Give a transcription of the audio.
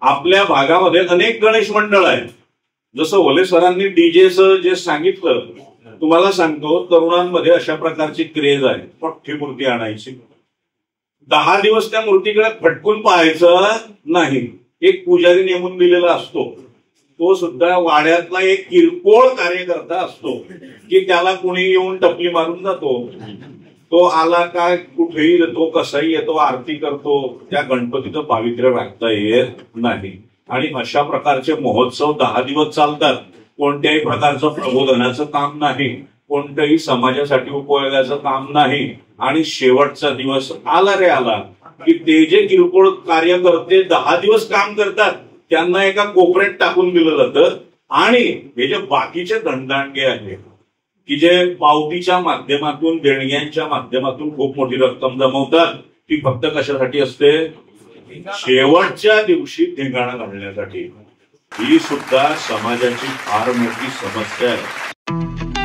आपल्या भागामध्ये अनेक गणेश मंडळ आहेत. जसं वले सरांनी डीजेचं जे सांगितलं, तुम्हाला सांगतो तरुणांमध्ये अशा प्रकारची क्रेज आहे. मोठी मूर्ती आणायची, 10 दिवस त्या मूर्तीकडे फटकून पाहायचं नाही. एक पुजारी नेमून दिलेला असतो, तो सुद्धा वाड्यातला एक किरकोळ कार्यकर्ता असतो की त्याला कुणी येऊन टपली मारून जातो. तो आला काय कुठेही येतो, कसाही येतो, आरती करतो. त्या गणपतीचं पावित्र्य राखता येत नाही. आणि अशा प्रकारचे महोत्सव 10 दिवस चालतात. कोणत्याही प्रकारचं प्रबोधनाचं काम नाही, कोणत्याही समाजासाठी उपयोगाचं काम नाही. आणि शेवटचा दिवस आला रे आला की ते जे किरकोळ कार्यकर्ते 10 दिवस काम करतात त्यांना एका कोपऱ्यात टाकून दिलं जातं. आणि हे जे बाकीचे दंडांगे आहेत की जे पावतीच्या माध्यमातून, देणग्यांच्या माध्यमातून खूप मोठी रक्कम जमवतात, ती फक्त कशासाठी असते? शेवटच्या दिवशी धिंगाणा घालण्यासाठी. ही सुद्धा समाजाची फार मोठी समस्या आहे.